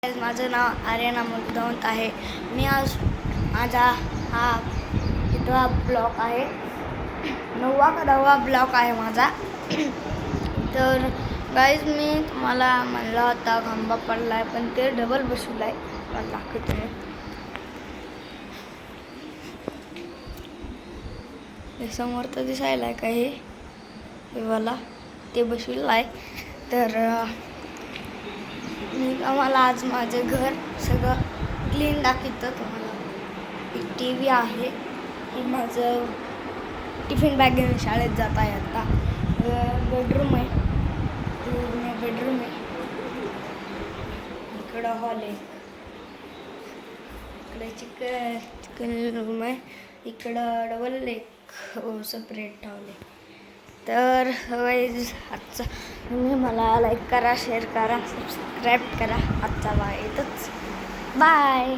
माझं नाव आर्यन अमोल दवंत आहे. मी आज माझा हा कितवा ब्लॉग आहे, 9वा का 10वा ब्लॉग आहे माझा. तर गाईज मी तुम्हाला म्हणला होता खांबा पडला आहे, पण ते डबल बसवला आहे. मला दाखवतो मी. हे समोर तर दिसायला आहे का हे वाला ते बसवलं आहे. तर मी आम्हाला आज माझं घर सगळं क्लीन दाखवतं तुम्हाला. एक टी व्ही आहे, हे माझं टिफिन बॅग घेऊन शाळेत जात आहे आता. बेडरूम आहे, बेडरूम आहे. इकडं हॉल आहे, इकडे चिकन रूम आहे, इकडं डबल एक सेपरेट हॉल आहे. तर आजचा तुम्ही मला लाईक करा, शेअर करा, सबस्क्राईब करा. आजचा बाय इथंच, बाय.